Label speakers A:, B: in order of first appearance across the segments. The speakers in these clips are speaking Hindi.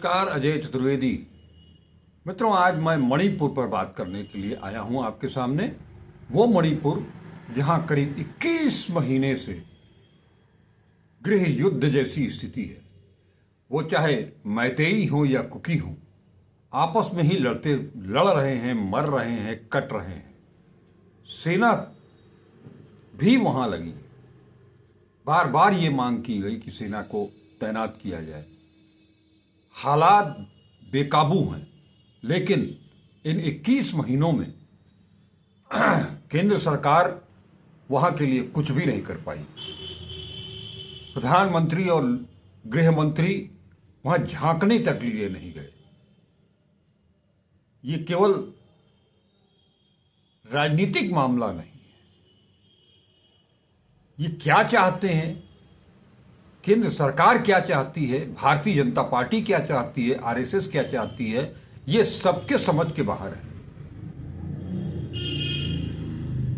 A: नमस्कार, अजय चतुर्वेदी। मित्रों, आज मैं मणिपुर पर बात करने के लिए आया हूं आपके सामने। वो मणिपुर जहां करीब 21 महीने से गृह युद्ध जैसी स्थिति है। वो चाहे मैतेई हो या कुकी हो, आपस में ही लड़ रहे हैं, मर रहे हैं, कट रहे हैं। सेना भी वहां लगी। बार बार ये मांग की गई कि सेना को तैनात किया जाए। हालात बेकाबू हैं, लेकिन इन 21 महीनों में केंद्र सरकार वहां के लिए कुछ भी नहीं कर पाई। प्रधानमंत्री और गृह मंत्री वहां झांकने तक लिए नहीं गए। ये केवल राजनीतिक मामला नहीं है। ये क्या चाहते हैं, केंद्र सरकार क्या चाहती है, भारतीय जनता पार्टी क्या चाहती है, आरएसएस क्या चाहती है, ये सबके समझ के बाहर है।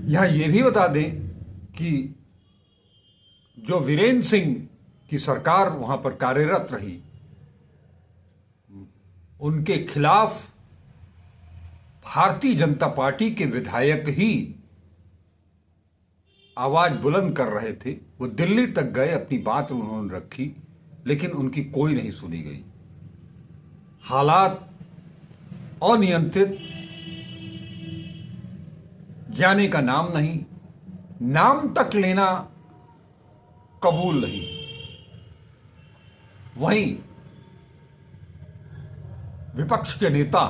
A: यहां यह भी बता दें कि जो वीरेंद्र सिंह की सरकार वहां पर कार्यरत रही, उनके खिलाफ भारतीय जनता पार्टी के विधायक ही आवाज बुलंद कर रहे थे। वो दिल्ली तक गए, अपनी बात उन्होंने रखी, लेकिन उनकी कोई नहीं सुनी गई। हालात अनियंत्रित, जाने का नाम नहीं, नाम तक लेना कबूल नहीं। वहीं विपक्ष के नेता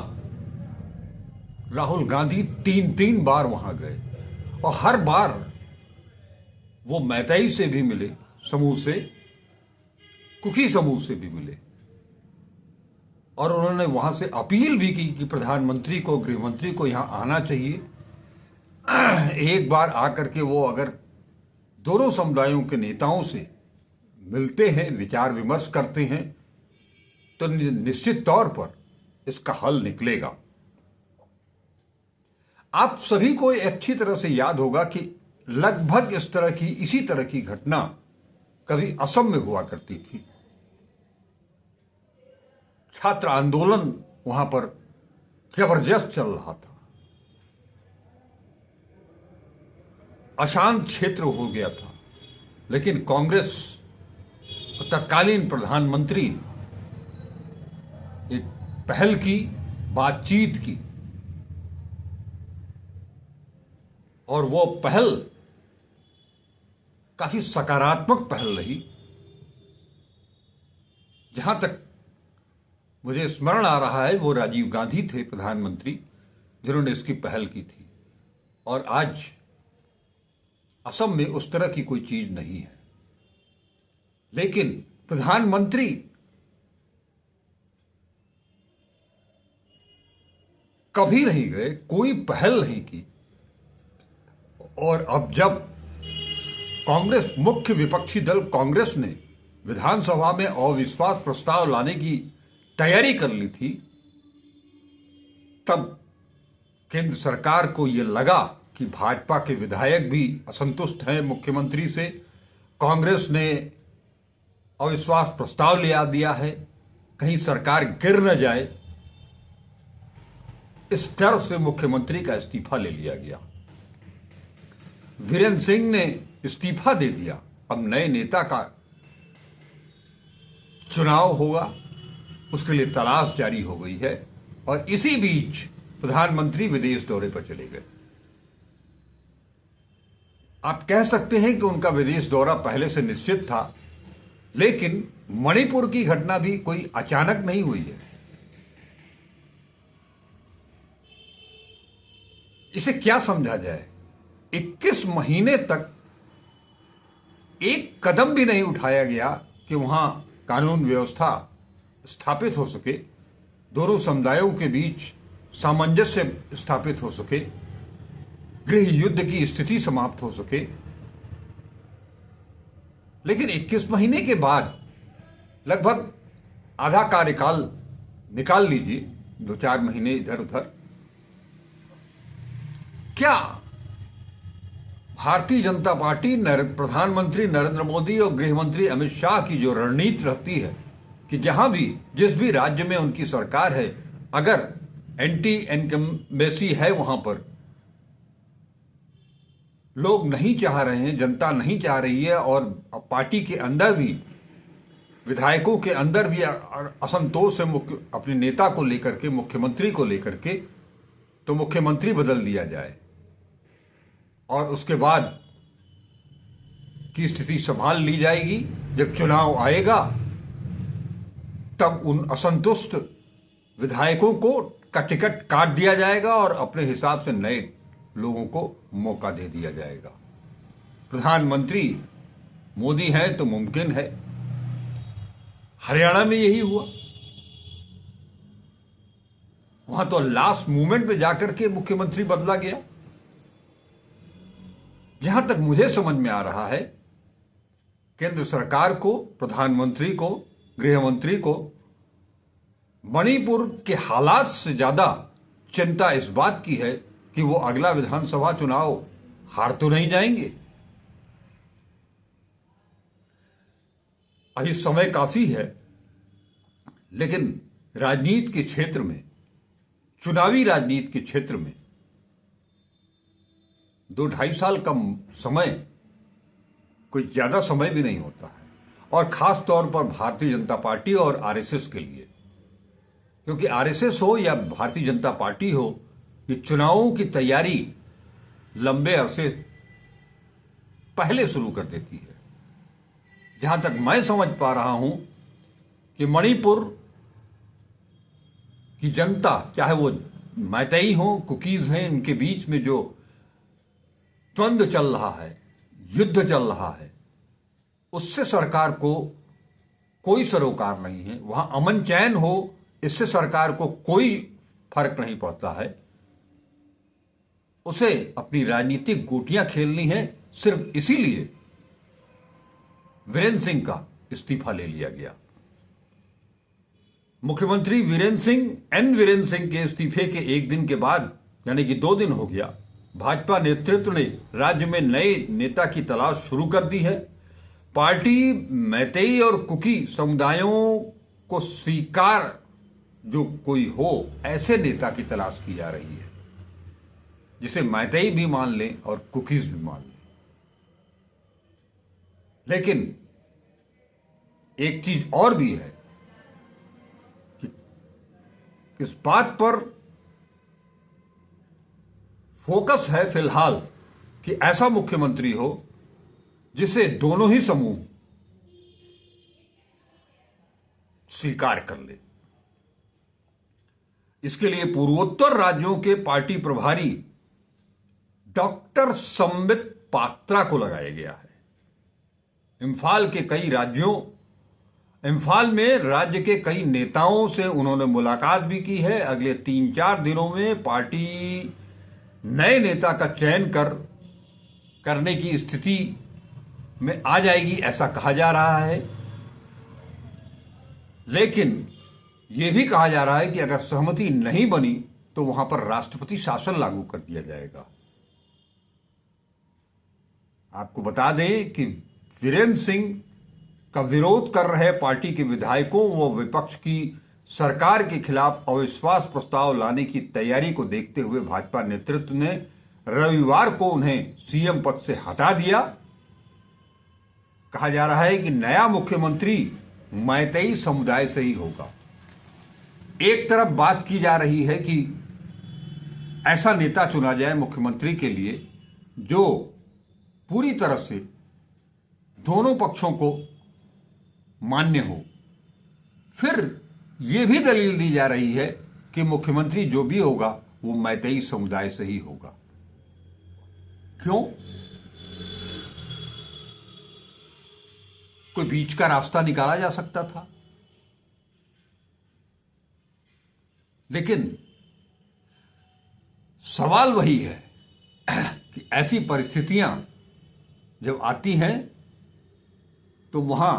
A: राहुल गांधी तीन बार वहां गए और हर बार वो मैतेई से भी मिले, समूह से, कुकी समूह से भी मिले, और उन्होंने वहां से अपील भी की कि प्रधानमंत्री को, गृहमंत्री को यहां आना चाहिए। एक बार आकर के वो अगर दोनों समुदायों के नेताओं से मिलते हैं, विचार विमर्श करते हैं, तो निश्चित तौर पर इसका हल निकलेगा। आप सभी को अच्छी तरह से याद होगा कि लगभग इसी तरह की घटना कभी असम में हुआ करती थी। छात्र आंदोलन वहां पर जबरदस्त चल रहा था, अशांत क्षेत्र हो गया था, लेकिन कांग्रेस और तत्कालीन प्रधानमंत्री एक पहल की, बातचीत की, और वो पहल काफी सकारात्मक पहल रही। जहां तक मुझे स्मरण आ रहा है, वो राजीव गांधी थे प्रधानमंत्री, जिन्होंने इसकी पहल की थी। और आज असम में उस तरह की कोई चीज नहीं है, लेकिन प्रधानमंत्री कभी नहीं गए, कोई पहल नहीं की। और अब जब कांग्रेस, मुख्य विपक्षी दल कांग्रेस ने विधानसभा में अविश्वास प्रस्ताव लाने की तैयारी कर ली थी, तब केंद्र सरकार को यह लगा कि भाजपा के विधायक भी असंतुष्ट हैं मुख्यमंत्री से, कांग्रेस ने अविश्वास प्रस्ताव ले दिया है, कहीं सरकार गिर न जाए। इस डर से मुख्यमंत्री का इस्तीफा ले लिया गया। वीरेंद्र सिंह ने इस्तीफा दे दिया। अब नए नेता का चुनाव होगा, उसके लिए तलाश जारी हो गई है। और इसी बीच प्रधानमंत्री विदेश दौरे पर चले गए। आप कह सकते हैं कि उनका विदेश दौरा पहले से निश्चित था, लेकिन मणिपुर की घटना भी कोई अचानक नहीं हुई है। इसे क्या समझा जाए? 21 महीने तक एक कदम भी नहीं उठाया गया कि वहां कानून व्यवस्था स्थापित हो सके, दोनों समुदायों के बीच सामंजस्य स्थापित हो सके, गृह युद्ध की स्थिति समाप्त हो सके। लेकिन 21 महीने के बाद लगभग आधा कार्यकाल निकाल लीजिए, 2-4 महीने इधर उधर, क्या भारतीय जनता पार्टी, प्रधानमंत्री नरेंद्र मोदी और गृह मंत्री अमित शाह की जो रणनीति रहती है कि जहां भी जिस भी राज्य में उनकी सरकार है, अगर एंटी इनकम्बेंसी है, वहां पर लोग नहीं चाह रहे हैं, जनता नहीं चाह रही है, और पार्टी के अंदर भी, विधायकों के अंदर भी असंतोष है अपने नेता को लेकर के, मुख्यमंत्री को लेकर के, तो मुख्यमंत्री बदल दिया जाए और उसके बाद की स्थिति संभाल ली जाएगी। जब चुनाव आएगा तब उन असंतुष्ट विधायकों को का टिकट काट दिया जाएगा और अपने हिसाब से नए लोगों को मौका दे दिया जाएगा। प्रधानमंत्री मोदी है तो मुमकिन है। हरियाणा में यही हुआ, वहां तो लास्ट मोमेंट में जाकर के मुख्यमंत्री बदला गया। जहां तक मुझे समझ में आ रहा है, केंद्र सरकार को, प्रधानमंत्री को, गृह मंत्री को मणिपुर के हालात से ज्यादा चिंता इस बात की है कि वो अगला विधानसभा चुनाव हार तो नहीं जाएंगे। अभी समय काफी है, लेकिन राजनीति के क्षेत्र में, चुनावी राजनीति के क्षेत्र में 2-2.5 साल का समय कोई ज्यादा समय भी नहीं होता है, और खास तौर पर भारतीय जनता पार्टी और आरएसएस के लिए। क्योंकि आरएसएस हो या भारतीय जनता पार्टी हो, ये चुनावों की तैयारी लंबे अरसे पहले शुरू कर देती है। जहां तक मैं समझ पा रहा हूं कि मणिपुर की जनता, चाहे वो मैतेई हो, कुकीज हैं, इनके बीच में जो द्वंद्व चल रहा है, युद्ध चल रहा है, उससे सरकार को कोई सरोकार नहीं है। वहां अमन चैन हो, इससे सरकार को कोई फर्क नहीं पड़ता है। उसे अपनी राजनीतिक गोटियां खेलनी है। सिर्फ इसीलिए वीरेंद्र सिंह का इस्तीफा ले लिया गया। मुख्यमंत्री वीरेंद्र सिंह के इस्तीफे के एक दिन के बाद, यानी कि 2 दिन हो गया, भाजपा नेतृत्व ने राज्य में नए नेता की तलाश शुरू कर दी है। पार्टी मैतेई और कुकी समुदायों को स्वीकार जो कोई हो, ऐसे नेता की तलाश की जा रही है जिसे मैतेई भी मान लें और कुकीज भी मान लें। लेकिन एक चीज और भी है कि इस बात पर फोकस है फिलहाल कि ऐसा मुख्यमंत्री हो जिसे दोनों ही समूह स्वीकार कर ले। इसके लिए पूर्वोत्तर राज्यों के पार्टी प्रभारी डॉक्टर संबित पात्रा को लगाया गया है। इम्फाल में राज्य के कई नेताओं से उन्होंने मुलाकात भी की है। अगले 3-4 दिनों में पार्टी नए नेता का चयन करने की स्थिति में आ जाएगी, ऐसा कहा जा रहा है। लेकिन यह भी कहा जा रहा है कि अगर सहमति नहीं बनी तो वहां पर राष्ट्रपति शासन लागू कर दिया जाएगा। आपको बता दें कि वीरेंद्र सिंह का विरोध कर रहे पार्टी के विधायकों व विपक्ष की सरकार के खिलाफ अविश्वास प्रस्ताव लाने की तैयारी को देखते हुए भाजपा नेतृत्व ने रविवार को उन्हें सीएम पद से हटा दिया। कहा जा रहा है कि नया मुख्यमंत्री मैतेई समुदाय से ही होगा। एक तरफ बात की जा रही है कि ऐसा नेता चुना जाए मुख्यमंत्री के लिए जो पूरी तरह से दोनों पक्षों को मान्य हो। फिर यह भी दलील दी जा रही है कि मुख्यमंत्री जो भी होगा वो मैतेई समुदाय से ही होगा। क्यों? कोई बीच का रास्ता निकाला जा सकता था, लेकिन सवाल वही है कि ऐसी परिस्थितियां जब आती हैं तो वहां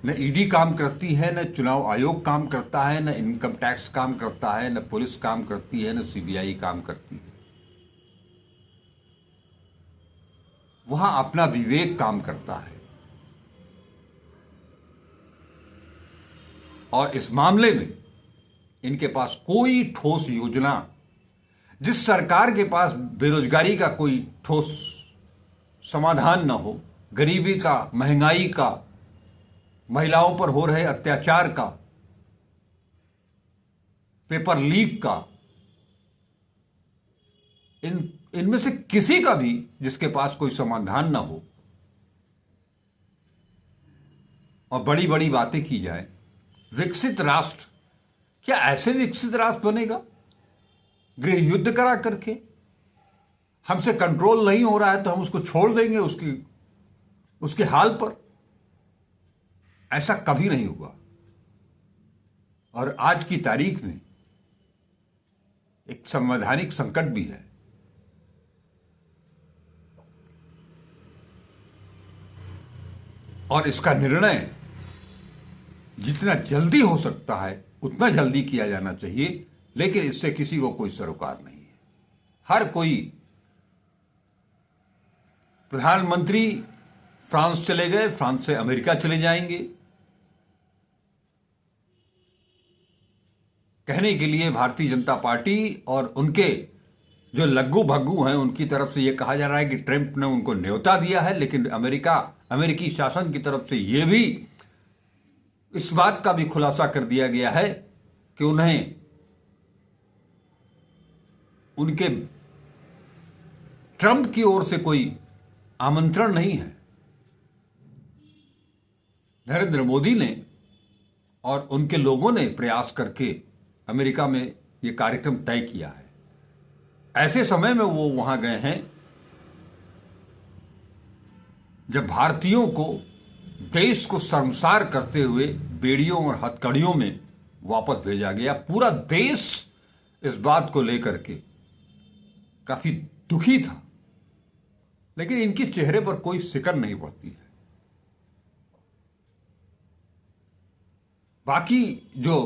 A: न ईडी काम करती है, न चुनाव आयोग काम करता है, न इनकम टैक्स काम करता है, न पुलिस काम करती है, न सीबीआई काम करती है। वहां अपना विवेक काम करता है। और इस मामले में इनके पास कोई ठोस योजना, जिस सरकार के पास बेरोजगारी का कोई ठोस समाधान न हो, गरीबी का, महंगाई का, महिलाओं पर हो रहे अत्याचार का, पेपर लीक का, इनमें से किसी का भी जिसके पास कोई समाधान ना हो और बड़ी बड़ी बातें की जाए। विकसित राष्ट्र, क्या ऐसे विकसित राष्ट्र बनेगा गृह युद्ध करा करके? हमसे कंट्रोल नहीं हो रहा है तो हम उसको छोड़ देंगे उसके हाल पर? ऐसा कभी नहीं होगा। और आज की तारीख में एक संवैधानिक संकट भी है। और इसका निर्णय जितना जल्दी हो सकता है उतना जल्दी किया जाना चाहिए, लेकिन इससे किसी को कोई सरोकार नहीं है। हर कोई, प्रधानमंत्री फ्रांस चले गए, फ्रांस से अमेरिका चले जाएंगे, कहने के लिए भारतीय जनता पार्टी और उनके जो लग्गू भग्गू हैं उनकी तरफ से यह कहा जा रहा है कि ट्रंप ने उनको न्योता दिया है, लेकिन अमेरिकी शासन की तरफ से यह भी, इस बात का भी खुलासा कर दिया गया है कि उन्हें उनके ट्रंप की ओर से कोई आमंत्रण नहीं है। नरेंद्र मोदी ने और उनके लोगों ने प्रयास करके अमेरिका में यह कार्यक्रम तय किया है। ऐसे समय में वो वहां गए हैं जब भारतीयों को, देश को शर्मसार करते हुए बेड़ियों और हथकड़ियों में वापस भेजा गया। पूरा देश इस बात को लेकर के काफी दुखी था, लेकिन इनके चेहरे पर कोई सिकन नहीं पड़ती है। बाकी जो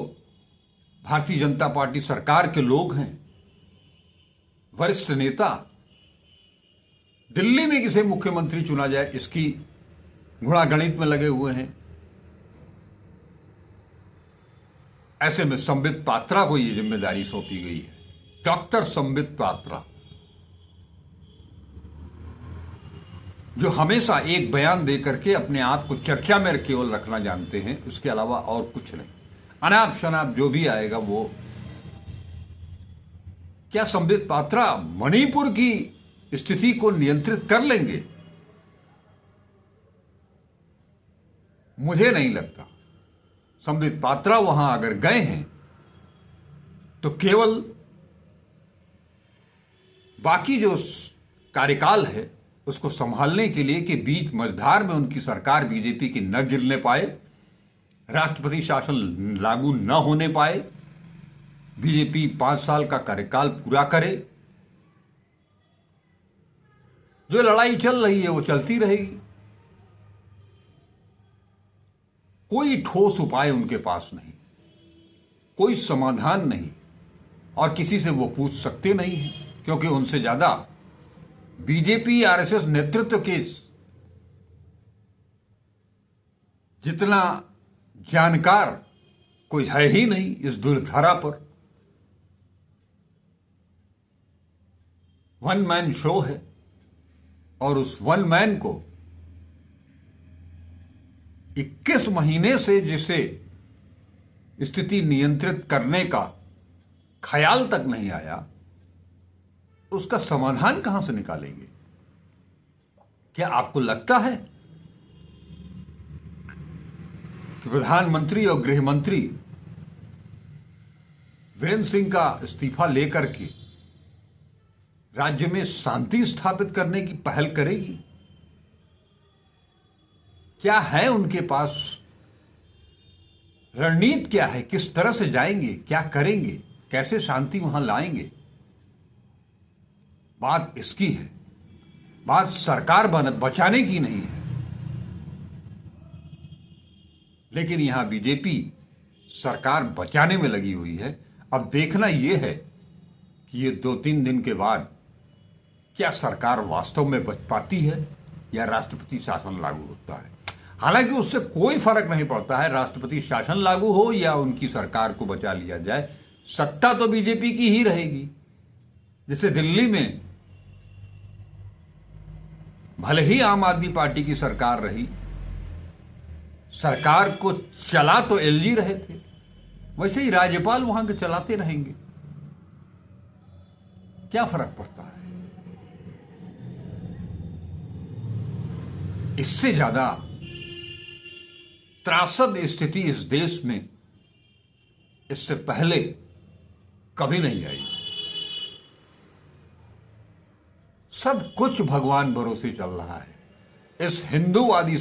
A: भारतीय जनता पार्टी सरकार के लोग हैं, वरिष्ठ नेता, दिल्ली में किसे मुख्यमंत्री चुना जाए इसकी गुणागणित में लगे हुए हैं। ऐसे में संबित पात्रा को यह जिम्मेदारी सौंपी गई है। डॉक्टर संबित पात्रा, जो हमेशा एक बयान देकर के अपने आप को चर्चा में केवल रखना जानते हैं, उसके अलावा और कुछ नहीं। अनाप शनाप जो भी आएगा वो। क्या संबित पात्रा मणिपुर की स्थिति को नियंत्रित कर लेंगे? मुझे नहीं लगता। संबित पात्रा वहां अगर गए हैं तो केवल बाकी जो कार्यकाल है उसको संभालने के लिए कि बीच मझधार में उनकी सरकार बीजेपी की न गिरने पाए, राष्ट्रपति शासन लागू न होने पाए, बीजेपी 5 साल का कार्यकाल पूरा करे। जो लड़ाई चल रही है वो चलती रहेगी। कोई ठोस उपाय उनके पास नहीं, कोई समाधान नहीं, और किसी से वो पूछ सकते नहीं हैं, क्योंकि उनसे ज्यादा बीजेपी आरएसएस नेतृत्व के जितना जानकार कोई है ही नहीं इस दुर्धरा पर। वन मैन शो है, और उस वन मैन को 21 महीने से जिसे स्थिति नियंत्रित करने का ख्याल तक नहीं आया, उसका समाधान कहां से निकालेंगे? क्या आपको लगता है कि प्रधानमंत्री और गृह मंत्री वीरेंद्र सिंह का इस्तीफा लेकर के राज्य में शांति स्थापित करने की पहल करेगी? क्या है उनके पास रणनीति? क्या है? किस तरह से जाएंगे? क्या करेंगे? कैसे शांति वहां लाएंगे? बात इसकी है। बात सरकार बचाने की नहीं है। लेकिन यहां बीजेपी सरकार बचाने में लगी हुई है। अब देखना यह है कि ये 2-3 दिन के बाद क्या सरकार वास्तव में बच पाती है या राष्ट्रपति शासन लागू होता है। हालांकि उससे कोई फर्क नहीं पड़ता है, राष्ट्रपति शासन लागू हो या उनकी सरकार को बचा लिया जाए, सत्ता तो बीजेपी की ही रहेगी। जैसे दिल्ली में भले ही आम आदमी पार्टी की सरकार रही, सरकार को चला तो एलजी रहे थे, वैसे ही राज्यपाल वहां के चलाते रहेंगे। क्या फर्क पड़ता है? इससे ज्यादा त्रासद स्थिति इस देश में इससे पहले कभी नहीं आई। सब कुछ भगवान भरोसे चल रहा है। इस हिंदूवादी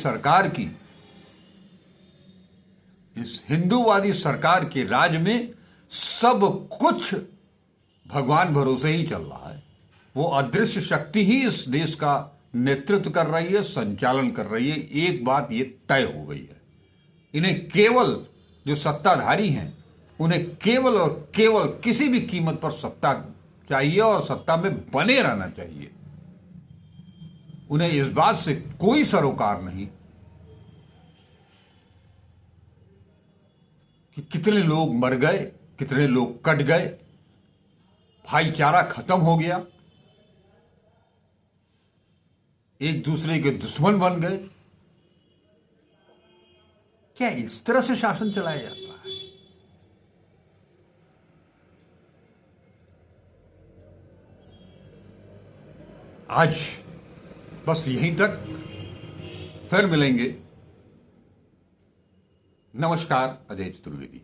A: सरकार के राज में सब कुछ भगवान भरोसे ही चल रहा है। वो अदृश्य शक्ति ही इस देश का नेतृत्व कर रही है, संचालन कर रही है। एक बात ये तय हो गई है, इन्हें केवल जो सत्ताधारी हैं उन्हें केवल और केवल किसी भी कीमत पर सत्ता चाहिए और सत्ता में बने रहना चाहिए। उन्हें इस बात से कोई सरोकार नहीं कि कितने लोग मर गए, कितने लोग कट गए, भाईचारा खत्म हो गया, एक दूसरे के दुश्मन बन गए। क्या इस तरह से शासन चलाया जाता है? आज बस यहीं तक, फिर मिलेंगे। नमस्कार, अजय चतुर्वेदी।